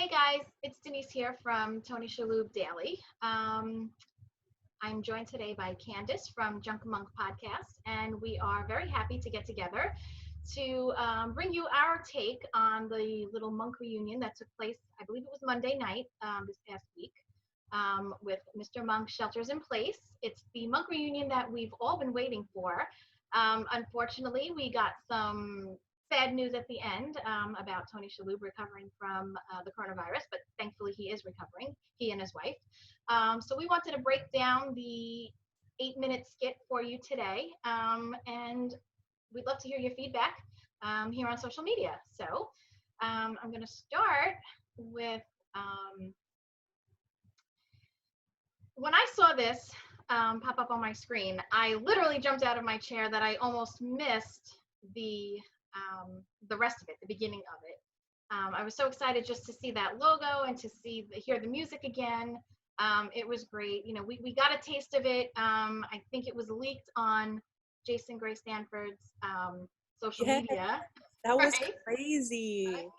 Hey guys, it's Denise here from Tony Shalhoub Daily. I'm joined today by Kandyce from junkmonkpodcast, and we are very happy to get together to bring you our take on the little monk reunion that took place, I believe it was Monday night this past week, with Mr. Monk Shelters in Place. It's the monk reunion that we've all been waiting for. Unfortunately, we got some sad news at the end about Tony Shalhoub recovering from the coronavirus, but thankfully he is recovering, he and his wife. So we wanted to break down the 8-minute skit for you today, and we'd love to hear your feedback here on social media. So I'm going to start with, when I saw this pop up on my screen, I literally jumped out of my chair that I almost missed the rest of it, the beginning of it. I was so excited just to see that logo and to hear the music again. It was great. You know, we got a taste of it. I think it was leaked on Jason Gray-Stanford's social media. That was right? crazy. I know.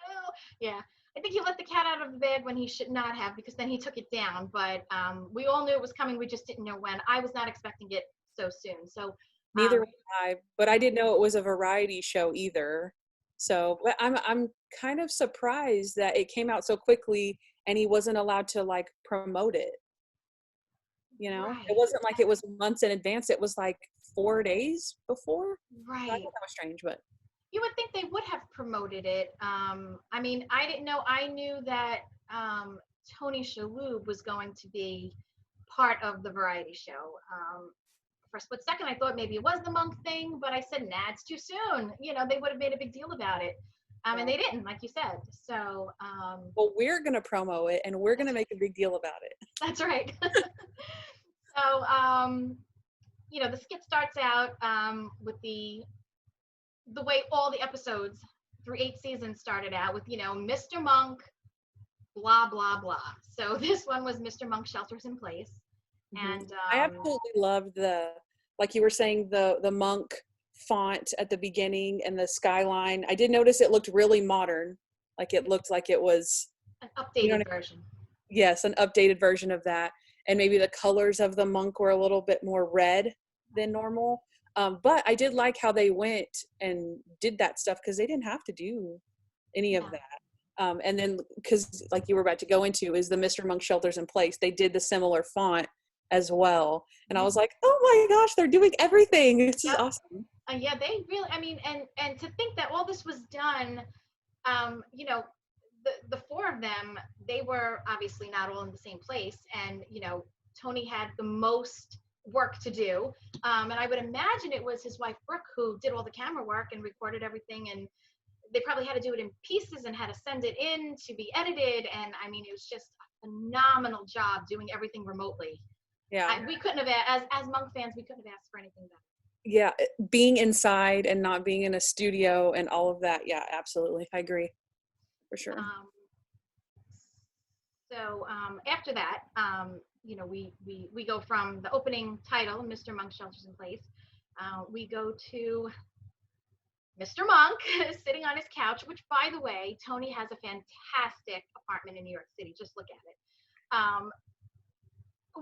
Yeah. I think he let the cat out of the bag when he should not have, because then he took it down. But we all knew it was coming. We just didn't know when. I was not expecting it so soon. So Neither was I, but I didn't know it was a variety show either. So, but I'm kind of surprised that it came out so quickly and he wasn't allowed to like promote it. You know, right. It wasn't like it was months in advance. It was like 4 days before. Right. So I thought that was strange, but you would think they would have promoted it. I mean, I didn't know. I knew that Tony Shalhoub was going to be part of the variety show. For a split second, I thought maybe it was the monk thing, but I said, nah, it's too soon. You know, they would have made a big deal about it. And they didn't, like you said. So, well, we're going to promo it and we're going to make a big deal about it. That's right. So, you know, the skit starts out with the way all the episodes through 8 seasons started out with, you know, Mr. Monk, blah, blah, blah. So this one was Mr. Monk Shelters in Place. And I absolutely loved like you were saying, the monk font at the beginning and the skyline. I did notice it looked really modern. Like it looked like it was an updated version. Yes, an updated version of that. And maybe the colors of the monk were a little bit more red than normal. But I did like how they went and did that stuff because they didn't have to do any of that. And then because like you were about to go into is the Mr. Monk Shelters in Place. They did the similar font as well. And I was like, oh my gosh, they're doing everything. This is awesome. Yeah, they really, I mean, and to think that all this was done, you know, the 4 of them, they were obviously not all in the same place. And, you know, Tony had the most work to do. And I would imagine it was his wife, Brooke, who did all the camera work and recorded everything. And they probably had to do it in pieces and had to send it in to be edited. And I mean, it was just a phenomenal job doing everything remotely. Yeah. We couldn't have, as monk fans, we couldn't have asked for anything better. Yeah. Being inside and not being in a studio and all of that. Yeah, absolutely. I agree. For sure. So after that, you know, we go from the opening title, Mr. Monk Shelters in Place. We go to Mr. Monk sitting on his couch, which, by the way, Tony has a fantastic apartment in New York City. Just look at it.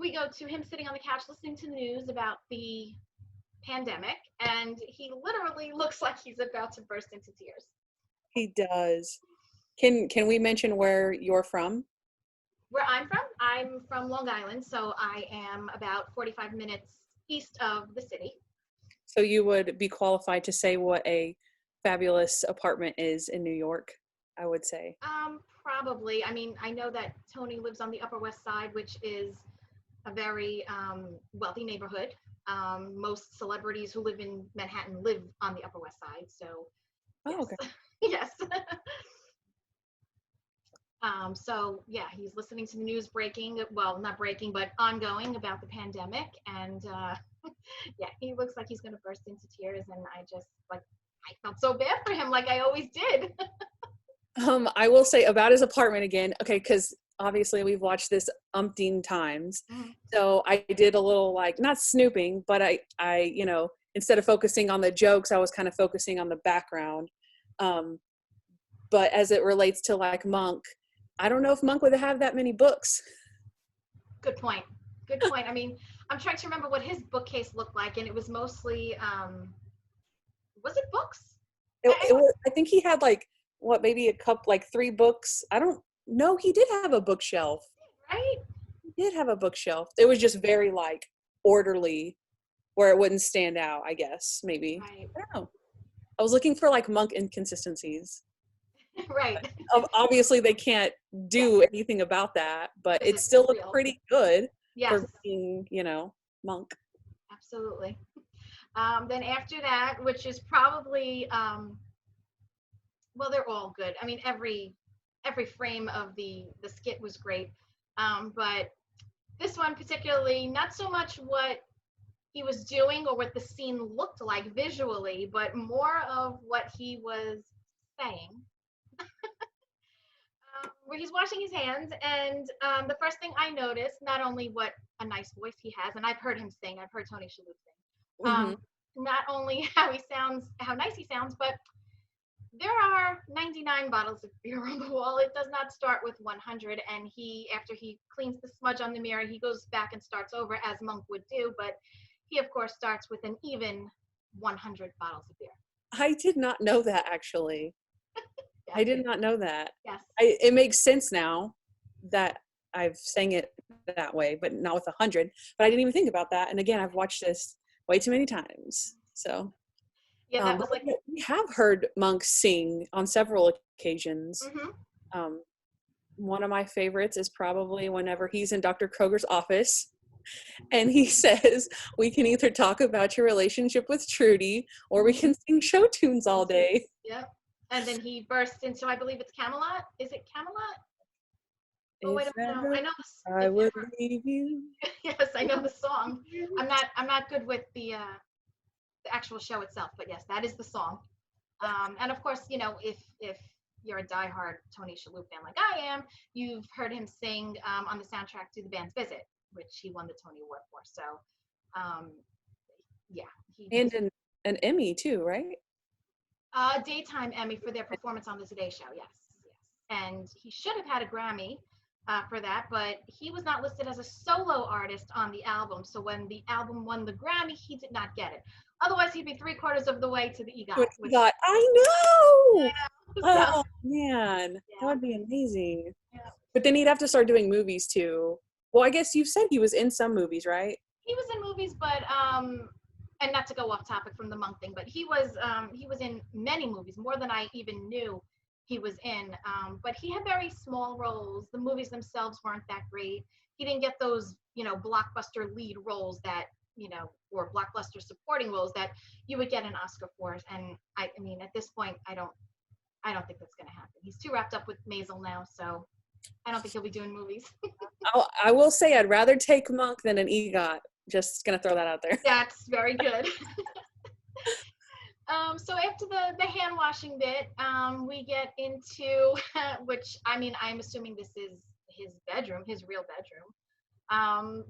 We go to him sitting on the couch listening to the news about the pandemic, and he literally looks like he's about to burst into tears. He does. Can we mention where you're from? Where I'm from Long Island, so I am about 45 minutes east of the city. So you would be qualified to say what a fabulous apartment is in New York, I would say. Probably. I mean, I know that Tony lives on the Upper West Side, which is a very wealthy neighborhood. Most celebrities who live in Manhattan live on the Upper West Side, so yes. Okay. Yes. So yeah, he's listening to the news breaking, well, not breaking, but ongoing about the pandemic. And yeah, he looks like he's going to burst into tears. And I felt so bad for him, like I always did. I will say about his apartment again. Okay. Cause obviously we've watched this umpteen times. So I did a little like, not snooping, but I, you know, instead of focusing on the jokes, I was kind of focusing on the background. But as it relates to like Monk, I don't know if Monk would have that many books. Good point. Good point. I mean, I'm trying to remember what his bookcase looked like, and it was mostly, was it books? I think he had like, what, maybe a couple, like 3 books. I don't know. He did have a bookshelf. Right? He did have a bookshelf. It was just very like orderly where it wouldn't stand out, I guess, maybe. Right. I don't know. I was looking for like Monk inconsistencies. Right. Obviously, they can't do anything about that, but it still looked pretty good for being, Monk. Absolutely. Then after that, which is probably, well, they're all good. I mean, every frame of the skit was great, but this one particularly, not so much what he was doing or what the scene looked like visually, but more of what he was saying. Where he's washing his hands, and the first thing I noticed, not only what a nice voice he has, and I've heard him sing, I've heard Tony Shalhoub sing, not only how he sounds, how nice he sounds, but there are 99 bottles of beer on the wall. It does not start with 100, and after he cleans the smudge on the mirror, he goes back and starts over as Monk would do, but he of course starts with an even 100 bottles of beer. I did not know that, actually. Yes. I did not know that. Yes. It makes sense now that I've sang it that way, but not with 100. But I didn't even think about that. And again, I've watched this way too many times. So yeah, that was like, we have heard Monk sing on several occasions. One of my favorites is probably whenever he's in Dr. Kroger's office and he says, we can either talk about your relationship with Trudy or we can sing show tunes all day. Yep. And then he bursts into, I believe it's Camelot. Is it Camelot? Oh, I don't know. I know the I would leave you. Yes, I know the song. I'm not good with the actual show itself, but yes, that is the song. And of course, if you're a diehard Tony Shalhoub fan like I am, you've heard him sing on the soundtrack to The Band's Visit, which he won the Tony Award for. So, yeah. And an Emmy too, right? Daytime Emmy for their performance on the Today Show. Yes. And he should have had a Grammy for that, but he was not listed as a solo artist on the album. So when the album won the Grammy, he did not get it. Otherwise, he'd be 3/4 of the way to the EGOT. I know. So, oh man, that would be amazing. Yeah. But then he'd have to start doing movies too. Well, I guess you said he was in some movies, right? He was in movies, but and not to go off topic from the Monk thing, but he was in many movies, more than I even knew he was in. But he had very small roles. The movies themselves weren't that great. He didn't get those, blockbuster lead roles that, or blockbuster supporting roles that you would get an Oscar for. And I mean, at this point, I don't think that's going to happen. He's too wrapped up with Maisel now, so I don't think he'll be doing movies. I will say I'd rather take Monk than an EGOT. Just gonna throw that out there. That's very good. So after the hand washing bit, we get into which, I mean, I'm assuming this is his bedroom, his real bedroom.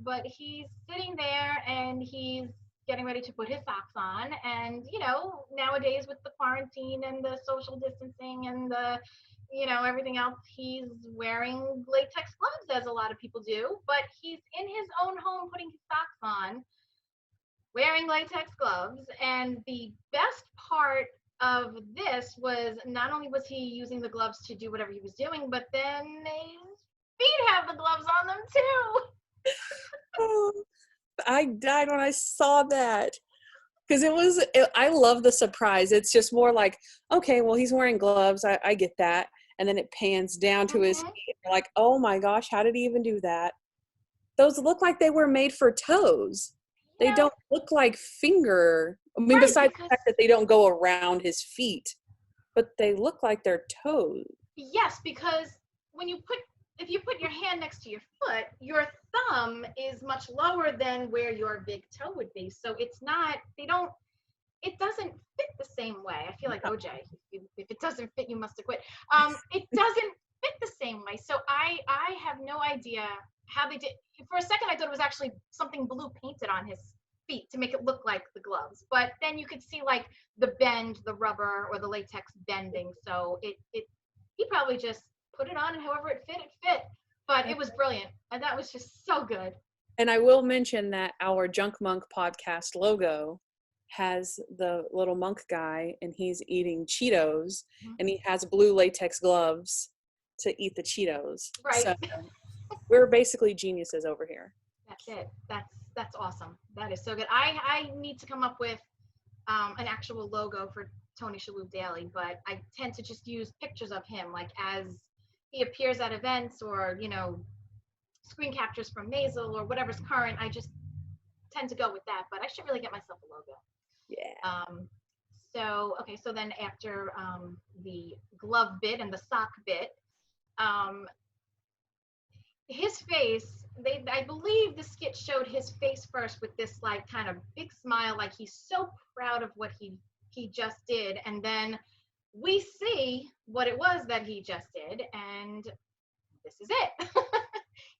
But he's sitting there and he's getting ready to put his socks on. And, nowadays with the quarantine and the social distancing and the, everything else, he's wearing latex gloves, as a lot of people do. But he's in his own home putting his socks on, wearing latex gloves. And the best part of this was not only was he using the gloves to do whatever he was doing, but then his feet have the gloves on them too. Oh, I died when I saw that. Because I love the surprise. It's just more like, okay, well, he's wearing gloves. I get that. And then it pans down to his feet. You're like, oh my gosh, how did he even do that? Those look like they were made for toes. They don't look like finger. I mean, besides the fact that they don't go around his feet, but they look like they're toes. Yes, because if you put your hand next to your foot, your thumb is much lower than where your big toe would be. So it doesn't fit the same way. I feel like OJ, if it doesn't fit, you must have quit. It doesn't fit the same way. So I have no idea how they did. For a second, I thought it was actually something blue painted on his feet to make it look like the gloves. But then you could see like the bend, the rubber or the latex bending. So he probably just put it on, and however it fit. But it was brilliant, and that was just so good. And I will mention that our Junk Monk podcast logo has the little monk guy, and he's eating Cheetos, and he has blue latex gloves to eat the Cheetos. Right. So we're basically geniuses over here. That's it. That's awesome. That is so good. I need to come up with an actual logo for Tony Shalhoub Daily, but I tend to just use pictures of him, like as he appears at events, or screen captures from Maisel or whatever's current. I just tend to go with that, but I should really get myself a logo. Yeah. So then after the glove bit and the sock bit, his face, I believe the skit showed his face first with this like kind of big smile, like he's so proud of what he just did, and then we see what it was that he just did, and this is it.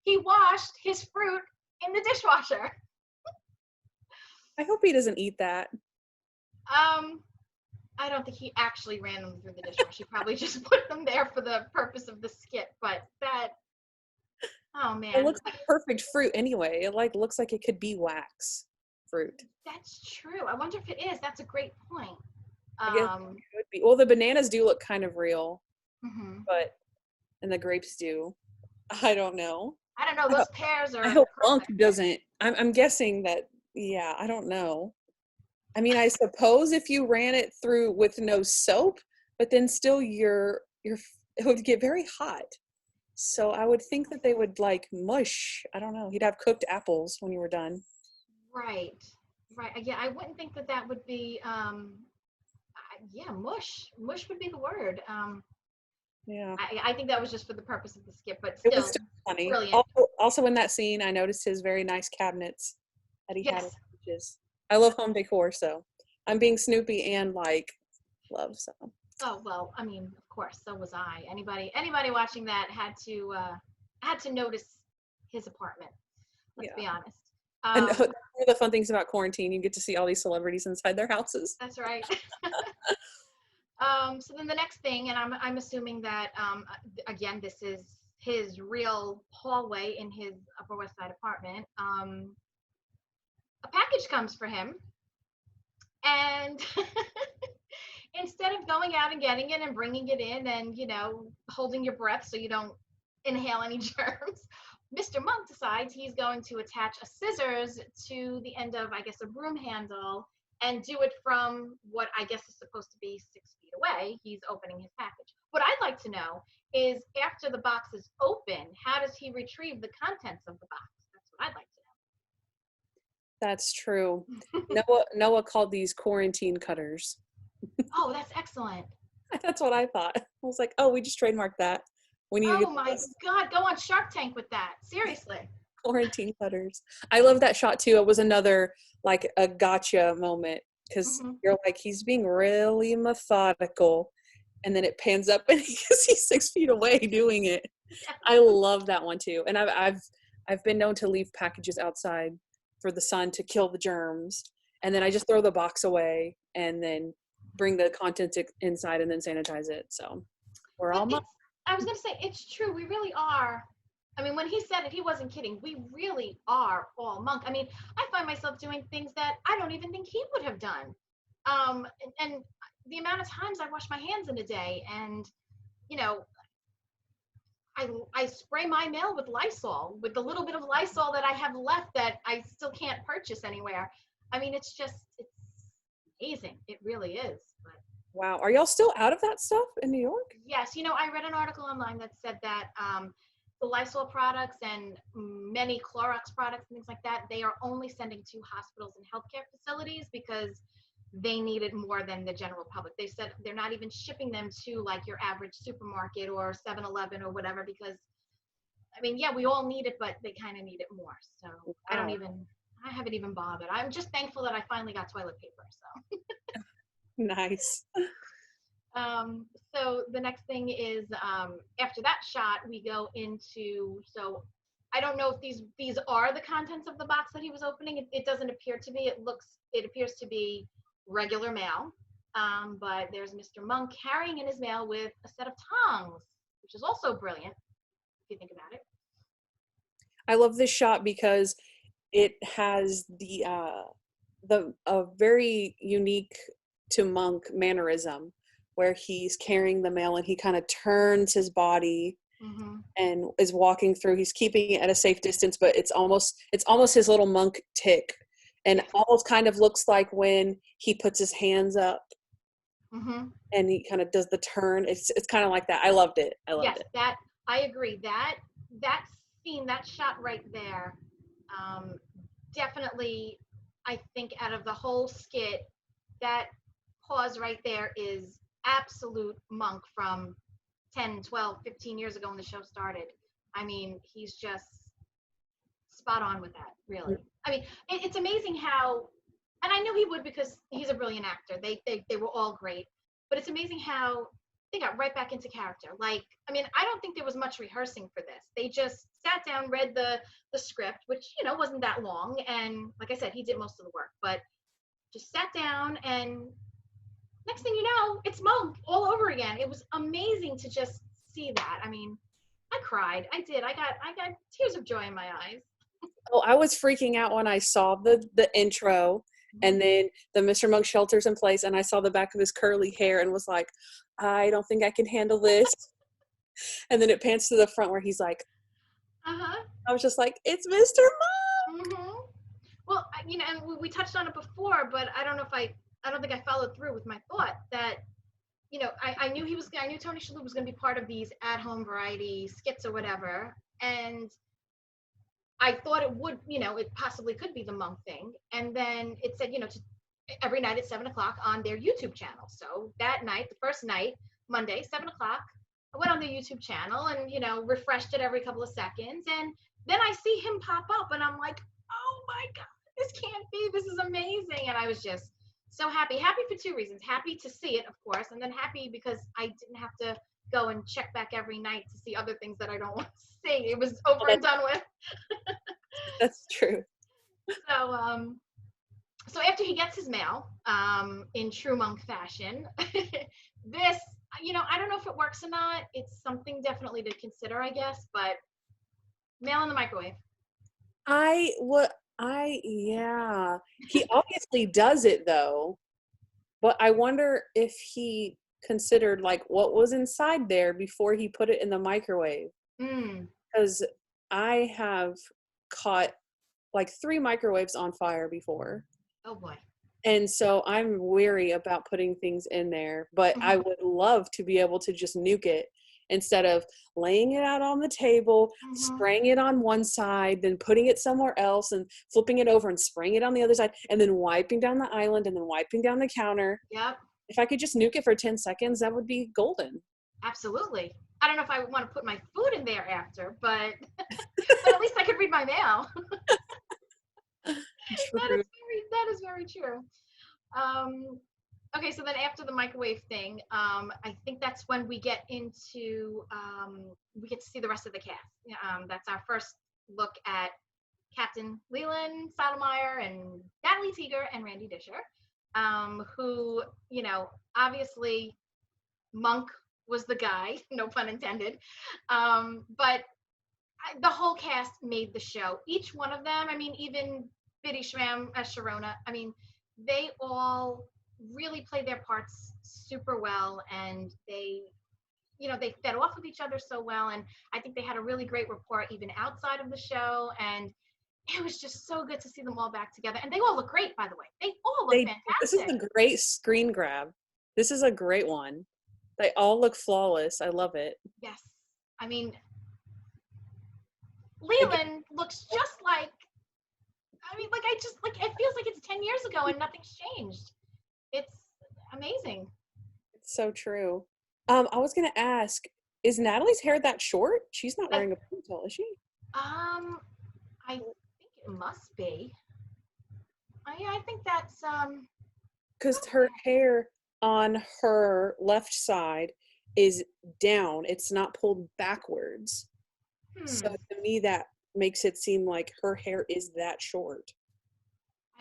He washed his fruit in the dishwasher. I hope he doesn't eat that. I don't think he actually ran them through the dishwasher. He probably just put them there for the purpose of the skit, but oh man. It looks like perfect fruit anyway. It like looks like it could be wax fruit. That's true. I wonder if it is. That's a great point. I guess it would be. Well, the bananas do look kind of real, and the grapes do. I don't know. I don't know. Those pears are. I hope Monk doesn't. I'm guessing that. Yeah, I don't know. I mean, I suppose if you ran it through with no soap, but then still it would get very hot. So I would think that they would like mush. I don't know. You'd have cooked apples when you were done. Right. Yeah, I wouldn't think that would be. Mush. Mush would be the word. Yeah. I think that was just for the purpose of the skit, but still, it was still funny. Brilliant. Also in that scene, I noticed his very nice cabinets that he had in pages. I love home decor, so I'm being Snoopy and like love so. Oh well, I mean, of course, so was I. Anybody watching that had to notice his apartment. Let's be honest. And one of the fun things about quarantine, you get to see all these celebrities inside their houses. That's right. So then the next thing, and I'm assuming that again, this is his real hallway in his Upper West Side apartment. A package comes for him, and instead of going out and getting it and bringing it in and holding your breath so you don't inhale any germs, Mr. Monk decides he's going to attach a scissors to the end of, I guess, a broom handle and do it from what I guess is supposed to be 6 feet away. He's opening his package. What I'd like to know is, after the box is open, how does he retrieve the contents of the box? That's what I'd like to know. That's true. Noah called these quarantine cutters. Oh, that's excellent. That's what I thought. I was like, oh, we just trademarked that. We need to get my God, go on Shark Tank with that. Seriously. Quarantine cutters. I love that shot too. It was another like a gotcha moment, because you're like, he's being really methodical, and then it pans up and he's 6 feet away doing it. I love that one too. And I've been known to leave packages outside for the sun to kill the germs, and then I just throw the box away and then bring the contents inside and then sanitize it. So we're all I was going to say, it's true. We really are. I mean, when he said it, he wasn't kidding. We really are all Monk. I mean, I find myself doing things that I don't even think he would have done. And the amount of times I wash my hands in a day, and, I spray my mail with Lysol, with the little bit of Lysol that I have left that I still can't purchase anywhere. I mean, it's amazing. It really is. But wow. Are y'all still out of that stuff in New York? yes. I read an article online that said that the Lysol products and many Clorox products and things like that, they are only sending to hospitals and healthcare facilities because they need it more than the general public. They said they're not even shipping them to like your average supermarket or 7-Eleven or whatever, because I mean, yeah, we all need it, but they kind of need it more. So wow. I haven't even bothered. I'm just thankful that I finally got toilet paper. So nice. So the next thing is, after that shot, we go into, so I don't know if these are the contents of the box that he was opening. It doesn't appear to be. It appears to be regular mail. But there's Mr. Monk carrying in his mail with a set of tongs. which is also brilliant if you think about it. I love this shot because it has a very unique to Monk mannerism where he's carrying the mail and he kind of turns his body and is walking through. He's keeping it at a safe distance, but it's almost his little monk tick, and almost kind of looks like when he puts his hands up and he kind of does the turn. It's kind of like that. I loved it. Yes, that I agree. That scene, that shot right there, definitely, I think out of the whole skit, that pause right there is absolute Monk from 10, 12, 15 years ago when the show started. I mean, he's just spot on with that, really. I mean, it's amazing how, and I knew he would because he's a brilliant actor. They were all great, but it's amazing how they got right back into character. Like, I mean, I don't think there was much rehearsing for this. They just sat down, read the script, which, you know, wasn't that long. And like I said, he did most of the work, but just sat down, and next thing you know, it's Monk all over again. It was amazing to just see that. I mean, I cried. I did. I got tears of joy in my eyes. Oh, I was freaking out when I saw the intro and then the Mr. Monk shelter's in place, and I saw the back of his curly hair and was like, I don't think I can handle this. And then it pans to the front where he's like, I was just like, it's Mr. Monk. Well, you know, and we touched on it before, but I don't think I followed through with my thought that, you know, I knew Tony Shalhoub was going to be part of these at-home variety skits or whatever, and I thought it would, you know, it possibly could be the Monk thing. And then it said, you know, every night at 7:00 on their YouTube channel. So that night, the first night, Monday, 7:00, I went on their YouTube channel and, you know, refreshed it every couple of seconds. And then I see him pop up and I'm like, oh my God, this can't be, this is amazing. And I was just so happy for two reasons. Happy to see it, of course, and then happy because I didn't have to go and check back every night to see other things that I don't want to see. It was over and done with. That's true. So after he gets his mail, in true Monk fashion, this, you know, I don't know if it works or not. It's something definitely to consider, I guess, but mail in the microwave. Yeah. He obviously does it though, but I wonder if he considered like what was inside there before he put it in the microwave. Because I have caught like 3 microwaves on fire before. Oh boy. And so I'm wary about putting things in there, but I would love to be able to just nuke it instead of laying it out on the table, spraying it on one side, then putting it somewhere else and flipping it over and spraying it on the other side, and then wiping down the island and then wiping down the counter. Yep. If I could just nuke it for 10 seconds, that would be golden. Absolutely. I don't know if I want to put my food in there after, but but at least I could read my mail. That is very true. Okay, so then after the microwave thing, I think that's when we get into we get to see the rest of the cast. That's our first look at Captain Leland Sotomayor and Natalie Teeger and Randy Disher, who, you know, obviously Monk was the guy, no pun intended, but the whole cast made the show. Each one of them, I mean, even Biddy Schramm as Sharona, I mean, they all really played their parts super well, and they, you know, they fed off with each other so well, and I think they had a really great rapport even outside of the show, and it was just so good to see them all back together. And they all look great, by the way. They all look fantastic. This is a great screen grab. This is a great one. They all look flawless. I love it. Yes. I mean, Leland looks just like, I mean, like, it feels like it's 10 years ago and nothing's changed. It's amazing. It's so true. I was going to ask, is Natalie's hair that short? She's not wearing a ponytail, is she? I think it must be. I think that's, because her hair on her left side is down. It's not pulled backwards. So to me, that makes it seem like her hair is that short.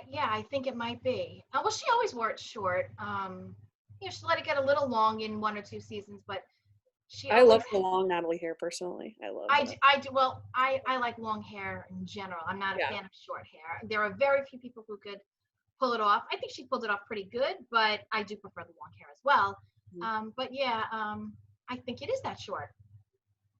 Yeah, I think it might be. Well, she always wore it short. You know, she let it get a little long in 1 or 2 seasons, but She I always, love the long Natalie hair personally. I love I it. do, well, I like long hair in general. I'm not a Yeah. fan of short hair. There are very few people who could pull it off. I think she pulled it off pretty good, but I do prefer the long hair as well. But yeah, I think it is that short.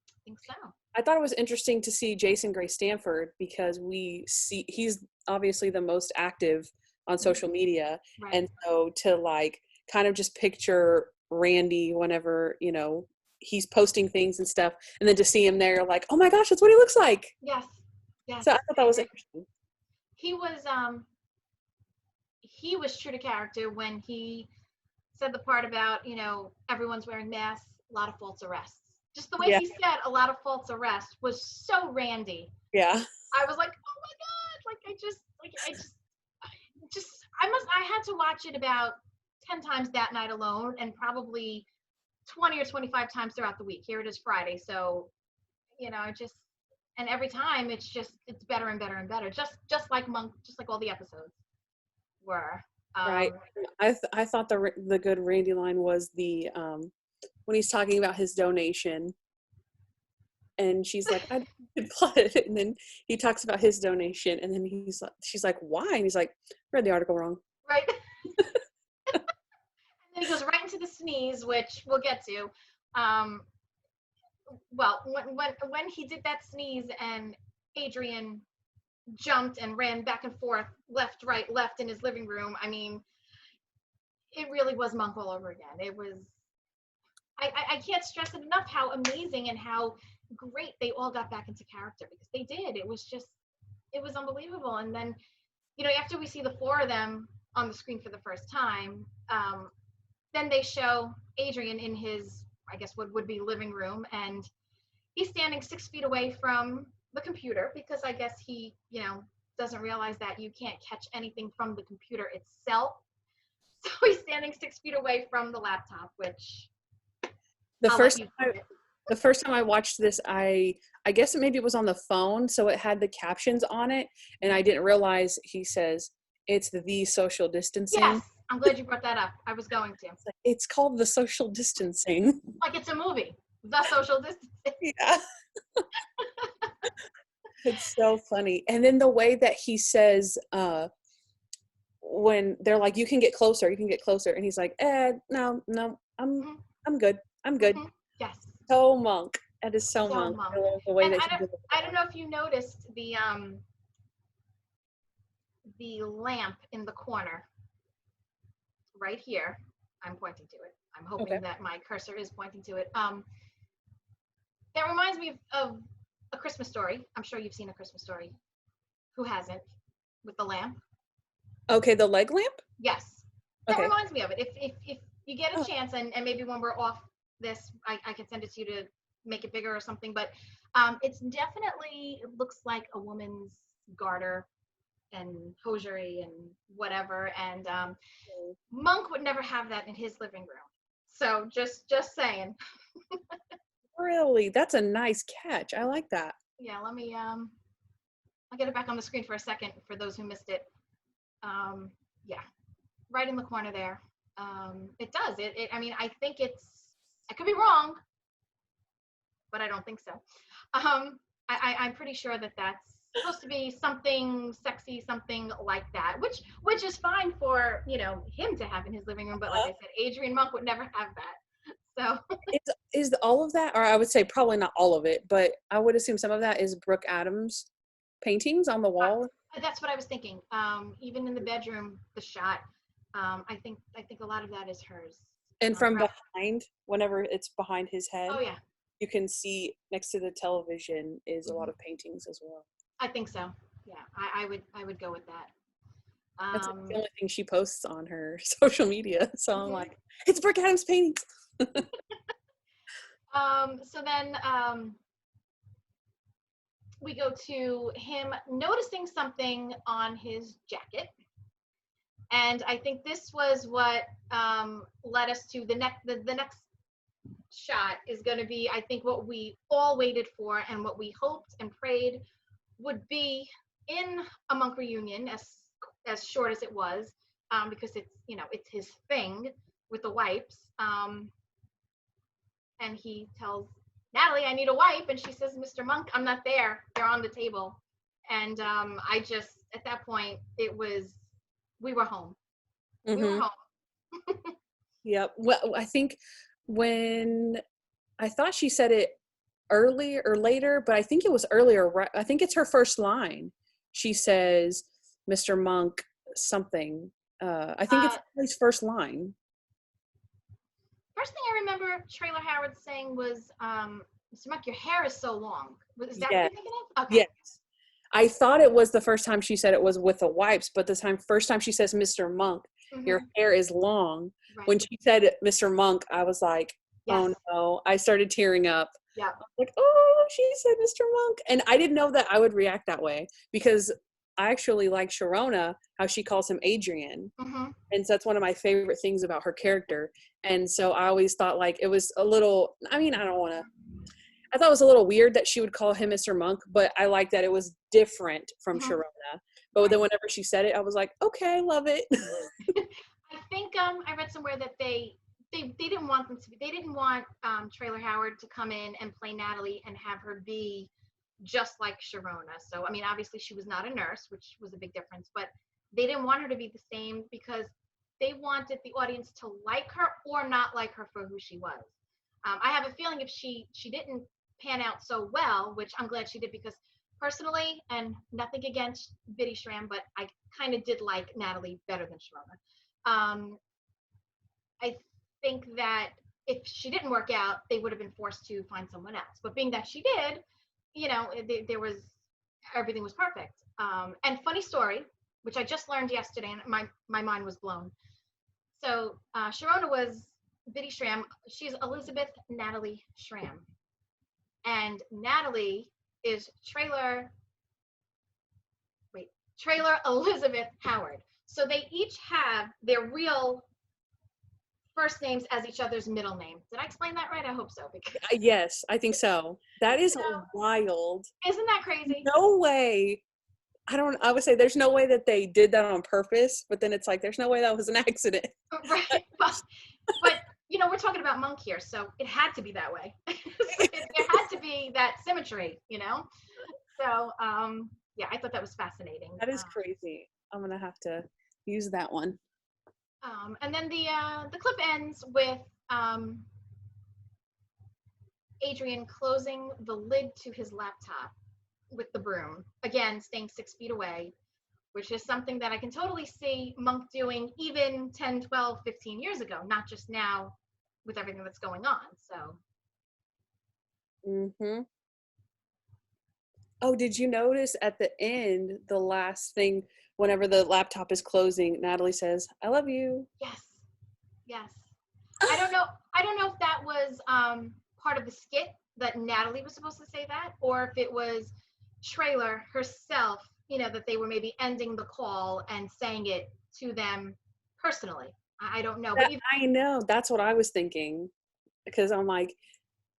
I think so. I thought it was interesting to see Jason Gray-Stanford because we see he's obviously the most active on social media. Right. And so to like kind of just picture Randy whenever, he's posting things and stuff, and then to see him there, like, oh my gosh, that's what he looks like. Yes. Yes. So I thought that was interesting. He was true to character when he said the part about, everyone's wearing masks, a lot of false arrests. Just the way Yeah. he said a lot of false arrests was so Randy. Yeah. I was like, oh my God. I had to watch it about 10 times that night alone and probably 20 or 25 times throughout the week. Here it is Friday. So, and every time it's better and better and better. Just like Monk, just like all the episodes were. Right. I thought the good Randy line was the when he's talking about his donation, and she's like, I did blood, and then he talks about his donation, and then she's like, why? And he's like, read the article wrong. Right. And then he goes right into the sneeze, which we'll get to. Well, when he did that sneeze and Adrian jumped and ran back and forth, left, right, left in his living room, I mean, it really was Monk all over again. It was, I can't stress it enough how amazing and how great they all got back into character, because they did. It was unbelievable. And then, after we see the four of them on the screen for the first time, then they show Adrian in his, I guess what would be living room, and he's standing 6 feet away from the computer because I guess he, doesn't realize that you can't catch anything from the computer itself. So he's standing 6 feet away from the laptop, which the first time I watched this, I guess maybe it was on the phone, so it had the captions on it, and I didn't realize he says it's the social distancing. Yes, I'm glad you brought that up. I was going to. It's called the social distancing. Like it's a movie, The Social Distancing. Yeah. It's so funny. And then the way that he says, when they're like, you can get closer, and he's like, no, I'm good. Mm-hmm. Yes. So Monk. That is so Monk. I love the way and that I don't know if you noticed the lamp in the corner right here. I'm pointing to it. I'm hoping that my cursor is pointing to it. That reminds me of A Christmas Story. I'm sure you've seen A Christmas Story. Who hasn't? With the lamp. Okay, the leg lamp? Yes. That reminds me of it. If you get a chance, and maybe when we're off this, I can send it to you to make it bigger or something, but it looks like a woman's garter and hosiery and whatever, and Monk would never have that in his living room. So just saying. Really? That's a nice catch. I like that. Yeah, let me I'll get it back on the screen for a second for those who missed it. Yeah, right in the corner there. It does. I mean, I think I could be wrong, but I don't think so. I'm pretty sure that that's supposed to be something sexy, something like that, which is fine for, him to have in his living room. But like I said, Adrian Monk would never have that. So is all of that, or I would say probably not all of it, but I would assume some of that is Brooke Adams' paintings on the wall. That's what I was thinking. Even in the bedroom, the shot, I think a lot of that is hers. And from behind, whenever it's behind his head, oh yeah, you can see next to the television is a lot of paintings as well. I think so. Yeah, I would go with that. That's the only thing she posts on her social media. So I'm like, it's Brooke Adams' paintings. So then we go to him noticing something on his jacket. And I think this was what led us to the next shot is going to be, I think, what we all waited for and what we hoped and prayed would be in a Monk reunion, as short as it was, because it's his thing with the wipes. and he tells Natalie, I need a wipe. And she says, Mr. Monk, I'm not there. They're on the table. And I just, at that point, we were home. We were home. Yep. Well, I think when I thought she said it earlier or later, but I think it was earlier. Right? I think it's her first line. She says, Mr. Monk, something. I think it's his first line. First thing I remember Trailer Howard saying was, Mr. Monk, your hair is so long. Is that what you're thinking of? Okay. Yes. I thought it was the first time she said it was with the wipes, but first time she says, Mr. Monk, your hair is long. Right. When she said Mr. Monk, I was like, oh no, I started tearing up. Yeah. Like, oh, she said Mr. Monk. And I didn't know that I would react that way because I actually like Sharona, how she calls him Adrian. And so that's one of my favorite things about her character. And so I always thought like it was a little, I thought it was a little weird that she would call him Mr. Monk, but I like that it was different from Sharona. But then whenever she said it, I was like, okay, love it. I think I read somewhere that they didn't want them to be, they didn't want Trailer Howard to come in and play Natalie and have her be just like Sharona. So, I mean, obviously she was not a nurse, which was a big difference, but they didn't want her to be the same because they wanted the audience to like her or not like her for who she was. I have a feeling if she didn't pan out so well, which I'm glad she did because personally, and nothing against Biddy Schramm, but I kind of did like Natalie better than Sharona. I think that if she didn't work out, they would have been forced to find someone else. But being that she did, you know, everything was perfect. And funny story, which I just learned yesterday, and my mind was blown. So Sharona was Biddy Schramm. She's Elizabeth Natalie Schramm. And Natalie is Trailer Elizabeth Howard. So they each have their real first names as each other's middle name. Did I explain that right? I hope so. Yes, I think so. That is wild. Isn't that crazy? No way. I would say there's no way that they did that on purpose, but then it's like, there's no way that was an accident. Right. But you know, we're talking about Monk here, so it had to be that way. There had to be that symmetry, you know? So, yeah, I thought that was fascinating. That is crazy. I'm going to have to use that one. And then the clip ends with Adrian closing the lid to his laptop with the broom. Again, staying 6 feet away, which is something that I can totally see Monk doing even 10, 12, 15 years ago, not just now with everything that's going on. So. Oh, did you notice at the end, the last thing, whenever the laptop is closing, Natalie says, I love you. Yes. I don't know if that was part of the skit that Natalie was supposed to say that, or if it was Trailer herself, you know, that they were maybe ending the call and saying it to them personally. I don't know. I know. That's what I was thinking. Because I'm like,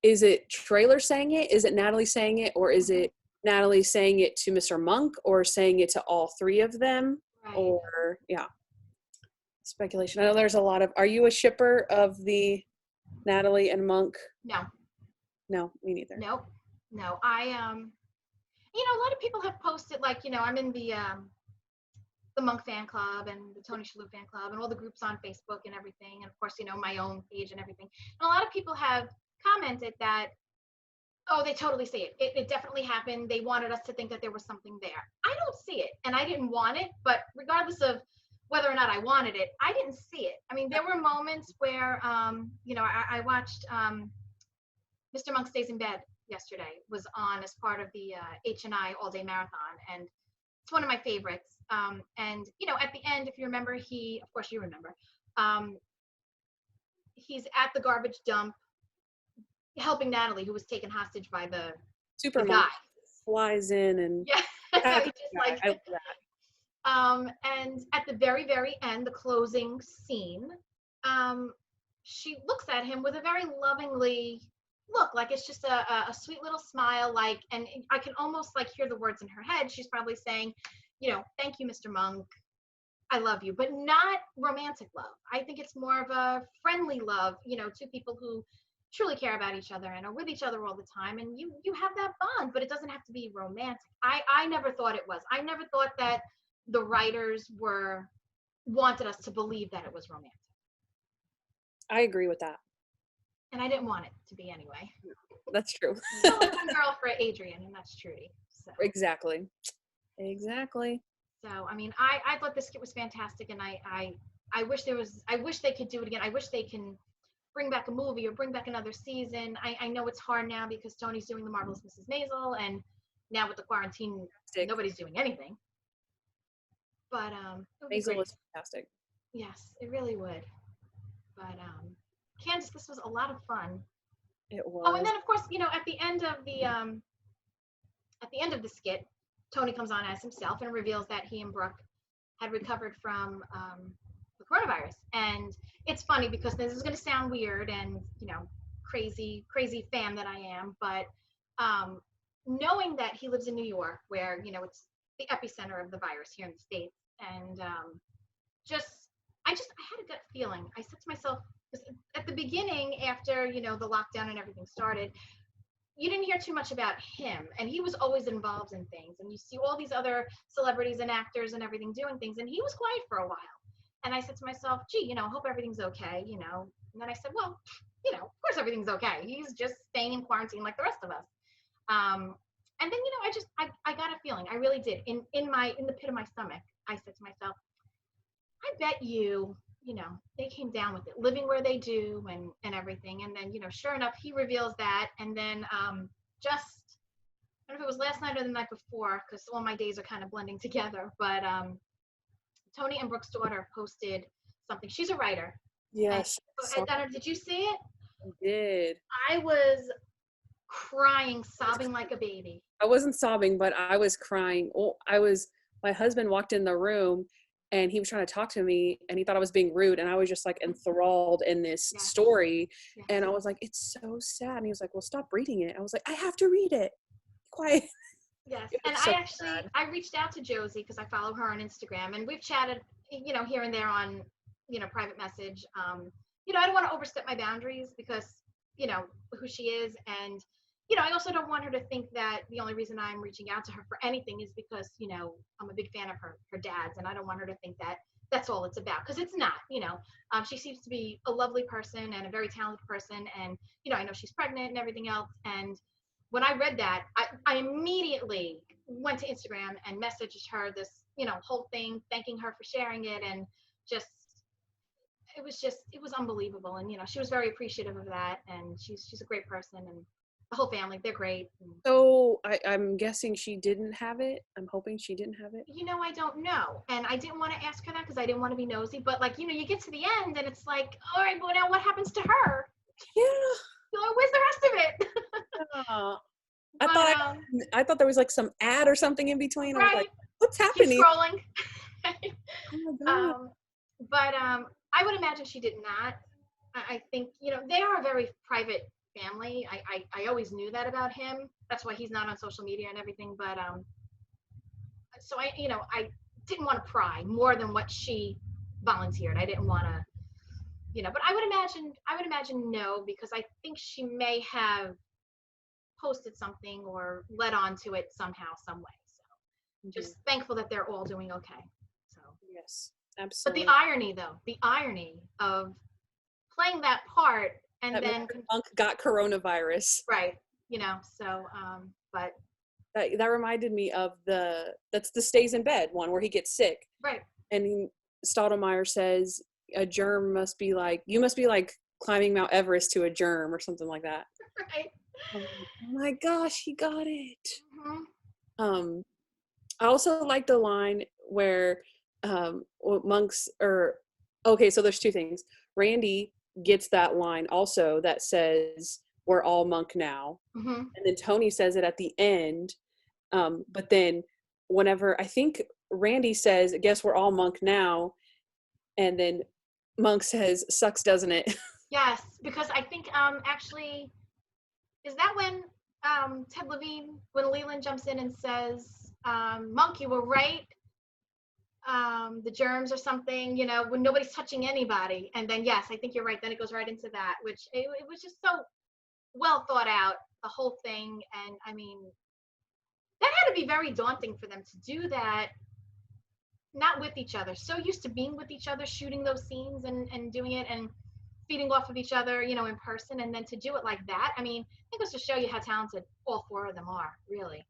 is it Trailer saying it? Is it Natalie saying it? Or is it Natalie saying it to Mr. Monk or saying it to all three of them? Right. Or, yeah. Speculation. I know there's a lot of, are you a shipper of the Natalie and Monk? No, me neither. No, I, you know, a lot of people have posted, like, you know, I'm in the Monk fan club and the Tony Shalhoub fan club and all the groups on Facebook and everything. And of course, you know, my own page and everything. And a lot of people have commented that, oh, they totally see it. It definitely happened. They wanted us to think that there was something there. I don't see it, and I didn't want it, but regardless of whether or not I wanted it, I didn't see it. I mean, there were moments where, you know, I watched Mr. Monk Stays in Bed yesterday, was on as part of the H&I all-day marathon, and it's one of my favorites. And, you know, at the end, if you remember, of course you remember, he's at the garbage dump helping Natalie, who was taken hostage by the guy. Flies in and I love that. And at the very, very end, the closing scene, she looks at him with a very lovingly look, like it's just a sweet little smile, like, and I can almost like hear the words in her head. She's probably saying, you know, thank you, Mr. Monk, I love you, but not romantic love. I think it's more of a friendly love, you know, two people who truly care about each other and are with each other all the time, and you have that bond, but it doesn't have to be romantic. I never thought it was. I never thought that the writers wanted us to believe that it was romantic. I agree with that. And I didn't want it to be anyway. That's true. Still one girl for Adrian, and that's Trudy. So. Exactly. So I mean, I thought this skit was fantastic, and I wish they could do it again. I wish they can bring back a movie or bring back another season. I know it's hard now because Tony's doing The Marvelous Mrs. Maisel, and now with the quarantine, nobody's doing anything. But Maisel was fantastic. Yes, it really would. But Kandyce, this was a lot of fun. It was. Oh, and then of course, at the end of the skit, Tony comes on as himself and reveals that he and Brooke had recovered from the coronavirus. And it's funny because this is going to sound weird and crazy fan that I am, but knowing that he lives in New York, where it's the epicenter of the virus here in the States, and I had a gut feeling. I said to myself, at the beginning, after the lockdown and everything started, you didn't hear too much about him, and he was always involved in things, and you see all these other celebrities and actors and everything doing things, and he was quiet for a while. And I said to myself, gee, hope everything's okay, and then I said, well, of course everything's okay. He's just staying in quarantine like the rest of us. And then I got a feeling. I really did. In the pit of my stomach, I said to myself, I bet they came down with it, living where they do and everything. And then, sure enough, he reveals that. And then I don't know if it was last night or the night before, because all my days are kind of blending together, but Tony and Brooke's daughter posted something. She's a writer. Yes. Did you see it? I did. I was crying, sobbing like a baby. I wasn't sobbing, but I was crying. My husband walked in the room and he was trying to talk to me and he thought I was being rude, and I was just like enthralled in this story. Yes. And I was like, it's so sad. And he was like, well, stop reading it. I was like, I have to read it. Quiet. Yes. And I reached out to Josie because I follow her on Instagram, and we've chatted, here and there on, private message. I don't want to overstep my boundaries because, who she is. And, I also don't want her to think that the only reason I'm reaching out to her for anything is because, I'm a big fan of her dad's, and I don't want her to think that that's all it's about, because it's not. She seems to be a lovely person and a very talented person, and, I know she's pregnant and everything else. And when I read that, I immediately went to Instagram and messaged her this, whole thing, thanking her for sharing it, and it was unbelievable. And, she was very appreciative of that, and she's a great person, and the whole family, they're great. So I'm guessing she didn't have it. I'm hoping she didn't have it. I don't know. And I didn't want to ask her that because I didn't want to be nosy, but you get to the end and it's like, all right, well, now what happens to her? Yeah. Where's the rest of it? I thought there was like some ad or something in between. Right. I was like, what's happening? Keep scrolling. Oh my God. But I would imagine she did not. I think, they are a very private family. I always knew that about him. That's why he's not on social media and everything. But so I didn't want to pry more than what she volunteered. I didn't want to, but I would imagine no, because I think she may have posted something or led on to it somehow, some way. So just thankful that they're all doing okay. So yes, absolutely. But the irony of playing that part, and that then Monk got coronavirus. Right. So but that reminded me of that's the stays in bed one where he gets sick. Right. And Stottlemyre says a germ you must be like climbing Mount Everest to a germ or something like that. Right. Oh my gosh, he got it. Mm-hmm. I also like the line where okay, so there's two things. Randy gets that line also that says we're all Monk now. Mm-hmm. And then Tony says it at the end. But then whenever I think Randy says, I guess we're all Monk now. And then Monk says, sucks, doesn't it? Yes, because I think actually, is that when Ted Levine, when Leland jumps in and says, Monk, you were right. The germs or something, when nobody's touching anybody. And then, yes, I think you're right. Then it goes right into that, which it was just so well thought out, the whole thing. And I mean, that had to be very daunting for them to do that, not with each other. So used to being with each other, shooting those scenes and doing it and feeding off of each other, you know, in person. And then to do it like that, I mean, I think it was to show you how talented all four of them are, really.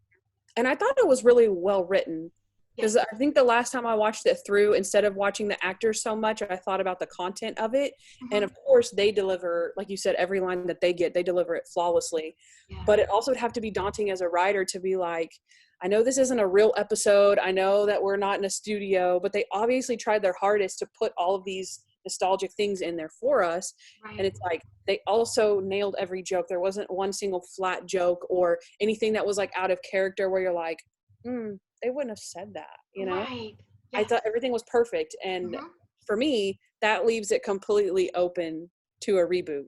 And I thought it was really well written. Because Yes. I think the last time I watched it through, instead of watching the actors so much, I thought about the content of it. And Mhm. of course, they deliver, like you said, every line that they get, they deliver it flawlessly. Yeah. But it also would have to be daunting as a writer to be like, I know this isn't a real episode. I know that we're not in a studio, but they obviously tried their hardest to put all of these nostalgic things in there for us. Right. And it's like, they also nailed every joke. There wasn't one single flat joke or anything that was like out of character where you're like, they wouldn't have said that, you know? Right. I Yes. thought everything was perfect. And Mhm. for me, that leaves it completely open to a reboot.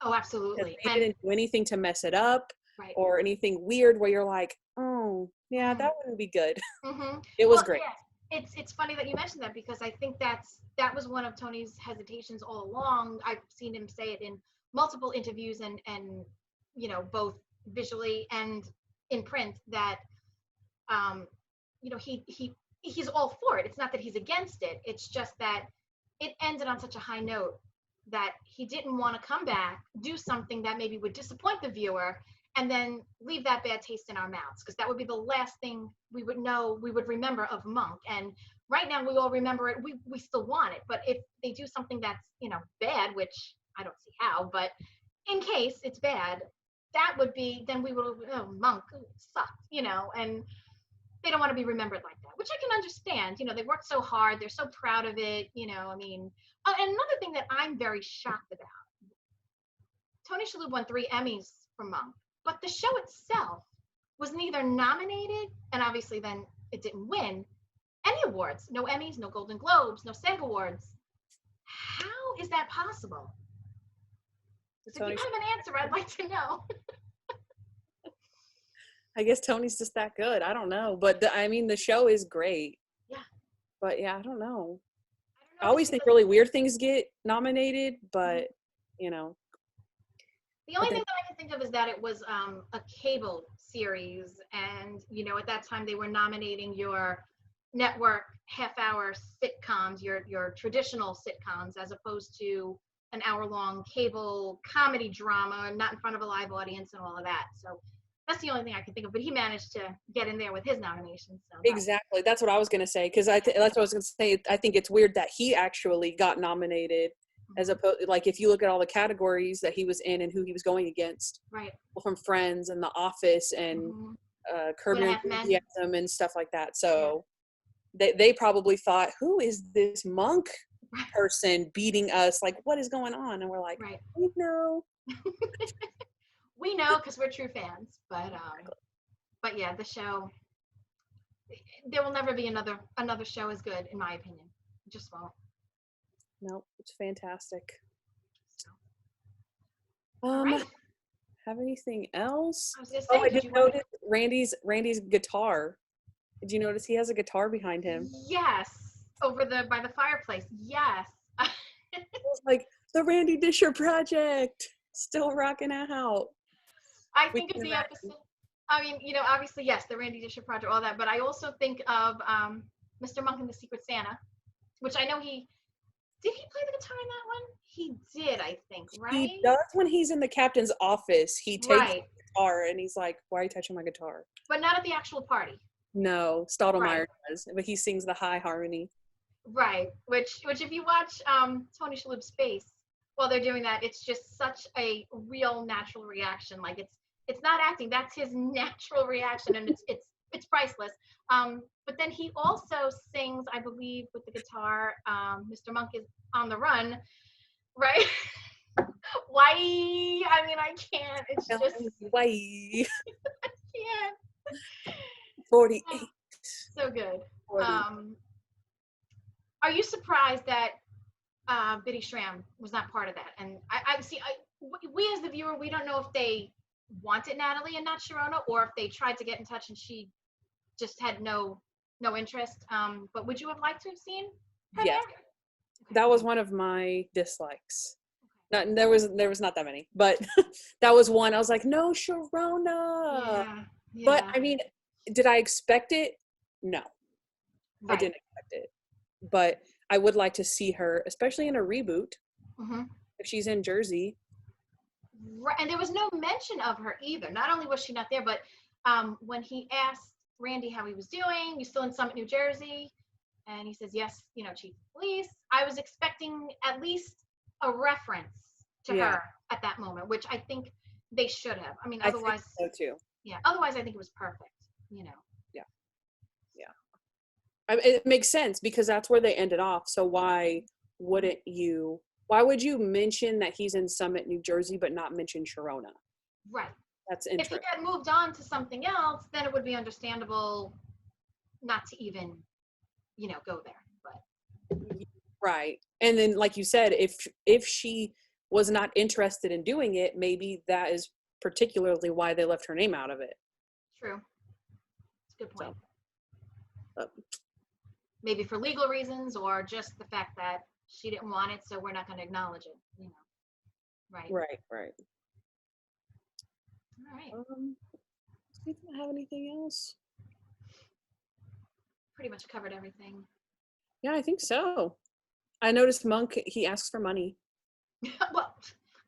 Oh, Because absolutely. they And didn't do anything to mess it up right. or anything weird where you're like, oh, yeah, Mhm. that wouldn't be good. Mhm. It was Well, great. yeah, it's funny that you mentioned that because I think that was one of Tony's hesitations all along. I've seen him say it in multiple interviews and you know, both visually and in print, that um you know, he's all for it. It's not that he's against it. It's just that it ended on such a high note that he didn't want to come back, do something that maybe would disappoint the viewer, and then leave that bad taste in our mouths, because that would be the last thing we would remember of Monk. And right now we all remember it. We still want it, but if they do something that's, you know, bad, which I don't see how, but in case it's bad, that would be, then we would, oh, Monk sucked, you know. And they don't want to be remembered like that, which I can understand. You know, they worked so hard, they're so proud of it, you know. I mean, and another thing that I'm very shocked about, Tony Shalhoub won 3 Emmys for Monk, but the show itself was neither nominated, and obviously then it didn't win any awards. No Emmys, no Golden Globes, no SAG Awards. How is that possible? If you Tony, have an answer, I'd like to know. I guess Tony's just that good. I don't know. But I mean, the show is great. Yeah. But yeah, I don't know. I I don't know if always it's think because really weird things get nominated, but you know, the but only then thing that I can think of is that it was a cable series, and you know, at that time they were nominating your network half-hour sitcoms, your traditional sitcoms, as opposed to an hour-long cable comedy drama, not in front of a live audience and all of that. So that's the only thing I can think of. But he managed to get in there with his nomination. So exactly. That's what I was gonna say because that's what I was gonna say. I think it's weird that he actually got nominated, as opposed, like if you look at all the categories that he was in and who he was going against, right. well, from Friends and The Office and Mm-hmm. Curb 2.5 Your Men. Enthusiasm and stuff like that. Yeah. So they probably thought, who is this Monk person beating us? Like, what is going on? And we're like, Right. we know. We know because we're true fans. But yeah, the show, there will never be another show as good, in my opinion. It just won't. Nope, it's fantastic. So, all Um, right. have anything else? I was gonna Oh, say, I did did you want to? notice Randy's guitar. Did you notice he has a guitar behind him? Yes, over the by the fireplace. Yes. It was like the Randy Disher project, still rocking out. I We think of can the imagine. episode. I mean, you know, obviously, yes, the Randy Disher project, all that, but I also think of Mr. Monk and the Secret Santa, which I know he did. He play the guitar in that one? He did, I think, He right? does when he's in the captain's office. He takes Right, the guitar and he's like, "Why are you touching my guitar?" but not at the actual party. No, Right, Stottlemyre does, but he sings the high harmony. right. Which if you watch Tony Shalhoub's face while they're doing that, it's just such a real natural reaction. Like it's not acting. That's his natural reaction, and it's priceless. But then he also sings, I believe, with the guitar. Mr. Monk is on the run, right? Why? I mean, I can't. It's just Way can't. 48. So good. 40. Are you surprised that Biddy Schramm was not part of that? And I see. We as the viewer, we don't know if they wanted Natalie and not Sharona, or if they tried to get in touch and she just had no interest. But would you have liked to have seen her Yes, there? that was one of my dislikes. There was not that many, but that was one. I was like, no, Sharona. Yeah. But I mean, did I expect it? No, I Right. didn't expect it. But I would like to see her, especially in a reboot, if she's in Jersey. Right. And there was no mention of her either. Not only was she not there, but when he asked Randy how he was doing, you still in Summit, New Jersey? And he says, yes, chief of police. I was expecting at least a reference to her at that moment, which I think they should have. I mean, otherwise, I think so too. Yeah. Otherwise, I think it was perfect. Yeah. It makes sense because that's where they ended off. So why would you mention that he's in Summit, New Jersey, but not mention Sharona? Right. That's interesting. If he had moved on to something else, then it would be understandable not to even, go there. But right. And then, like you said, if she was not interested in doing it, maybe that is particularly why they left her name out of it. True. It's a good point. So, maybe for legal reasons or just the fact that she didn't want it, so we're not going to acknowledge it, Right. Right. All right. I don't have anything else. Pretty much covered everything. Yeah, I think so. I noticed Monk, he asks for money. Well,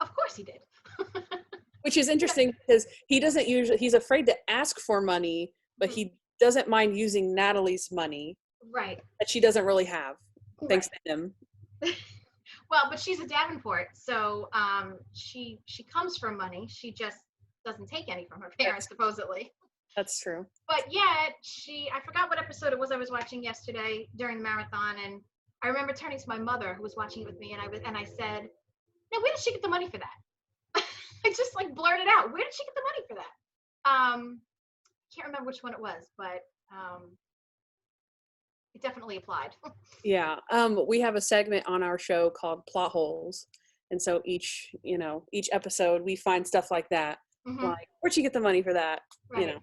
of course he did. Which is interesting because he's afraid to ask for money, but he doesn't mind using Natalie's money. Right. That she doesn't really have, thanks to him. Well, but she's a Davenport, so she comes from money. She just doesn't take any from her parents, supposedly. That's true. But yet, I forgot what episode it was I was watching yesterday during the marathon, and I remember turning to my mother who was watching it with me, and I said, "Now, where did she get the money for that?" I just blurted out, "Where did she get the money for that?" Can't remember which one it was, but it definitely applied. Yeah. We have a segment on our show called Plot Holes. And so each episode we find stuff like that. Like, where'd you get the money for that? Right.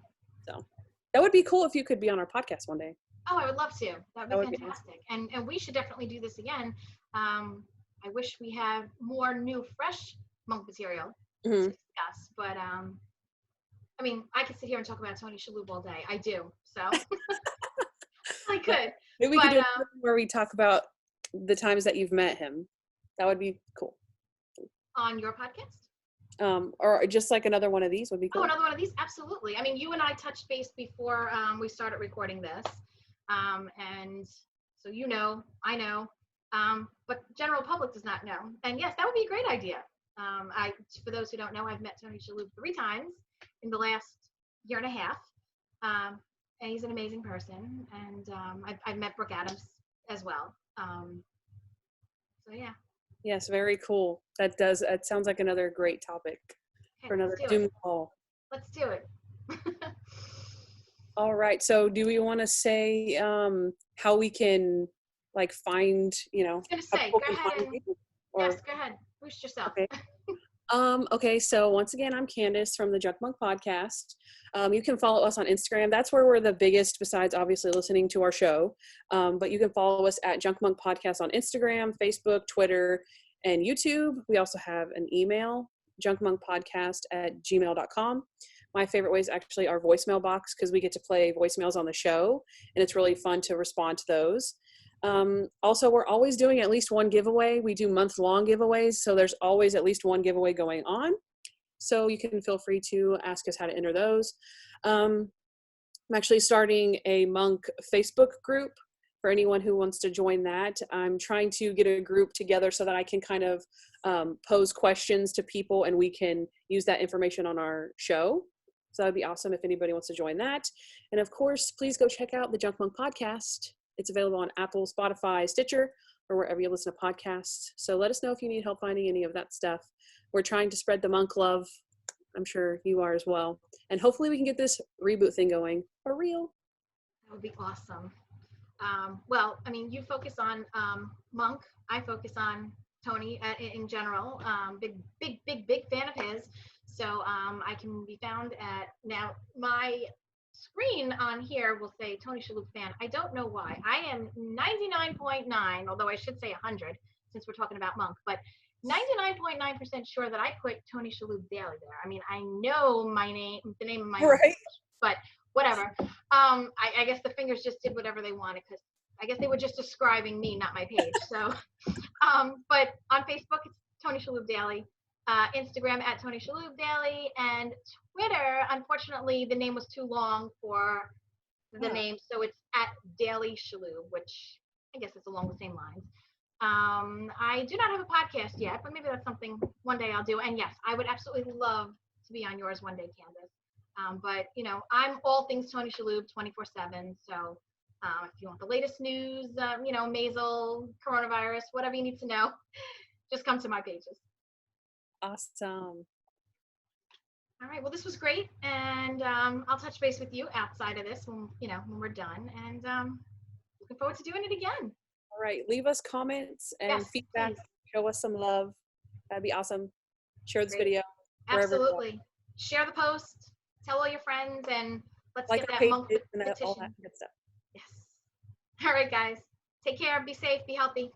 So that would be cool if you could be on our podcast one day. Oh, I would love to. That would be fantastic. Awesome. And we should definitely do this again. I wish we had more new, fresh monk material to discuss. But I mean, I could sit here and talk about Tony Shalhoub all day. I do. So I could. Maybe we could do it where we talk about the times that you've met him. That would be cool. On your podcast? Or just like another one of these would be cool. Oh, another one of these? Absolutely. I mean, you and I touched base before we started recording this. And so I know, but general public does not know. And yes, that would be a great idea. For those who don't know, I've met Tony Shalhoub 3 times in the last year and a half. And he's an amazing person. And I've met Brooke Adams as well. So yeah. Yes, very cool. That sounds like another great topic for another Doom call. Let's do it. All right. So do we want to say how we can find, I was going to say, go ahead. Yes, go ahead. Boost yourself. Okay. Okay, so once again, I'm Kandyce from the Junk Monk Podcast. You can follow us on Instagram. That's where we're the biggest, besides obviously listening to our show. But you can follow us at Junk Monk Podcast on Instagram, Facebook, Twitter, and YouTube. We also have an email, junkmonkpodcast@gmail.com. My favorite ways actually are voicemail box because we get to play voicemails on the show, and it's really fun to respond to those. Also, we're always doing at least one giveaway. We do month-long giveaways, so there's always at least one giveaway going on. So you can feel free to ask us how to enter those. I'm actually starting a monk Facebook group for anyone who wants to join that. I'm trying to get a group together so that I can kind of pose questions to people and we can use that information on our show. So that would be awesome if anybody wants to join that. And of course, please go check out the Junk Monk Podcast. It's available on Apple, Spotify, Stitcher, or wherever you listen to podcasts. So let us know if you need help finding any of that stuff. We're trying to spread the monk love. I'm sure you are as well. And hopefully we can get this reboot thing going for real. That would be awesome. Well, I mean, you focus on Monk. I focus on Tony in general. Big fan of his. So I can be found at, now my screen on here will say Tony Shalhoub fan. I don't know why. I am 99.9, although I should say 100 since we're talking about Monk, but 99.9% sure that I put Tony Shalhoub Daily there. I mean, I know the name of my Right. page, but whatever. I guess the fingers just did whatever they wanted because I guess they were just describing me, not my page. So, but on Facebook, it's Tony Shalhoub Daily. Instagram at Tony Shalhoub Daily, and Twitter, unfortunately, the name was too long for the name, so it's at Daily Shalhoub, which I guess is along the same lines. I do not have a podcast yet, but maybe that's something one day I'll do. And yes, I would absolutely love to be on yours one day, Kandyce. But you know, I'm all things Tony Shalhoub 24/7. So if you want the latest news, you know, measles, coronavirus, whatever you need to know, just come to my pages. Awesome. All right. Well, this was great, and I'll touch base with you outside of this when we're done. And looking forward to doing it again. All right. Leave us comments and feedback. Please. Show us some love. That'd be awesome. Share this video. Absolutely. Share the post. Tell all your friends, and let's get that monk petition. All that good stuff. Yes. All right, guys. Take care. Be safe. Be healthy.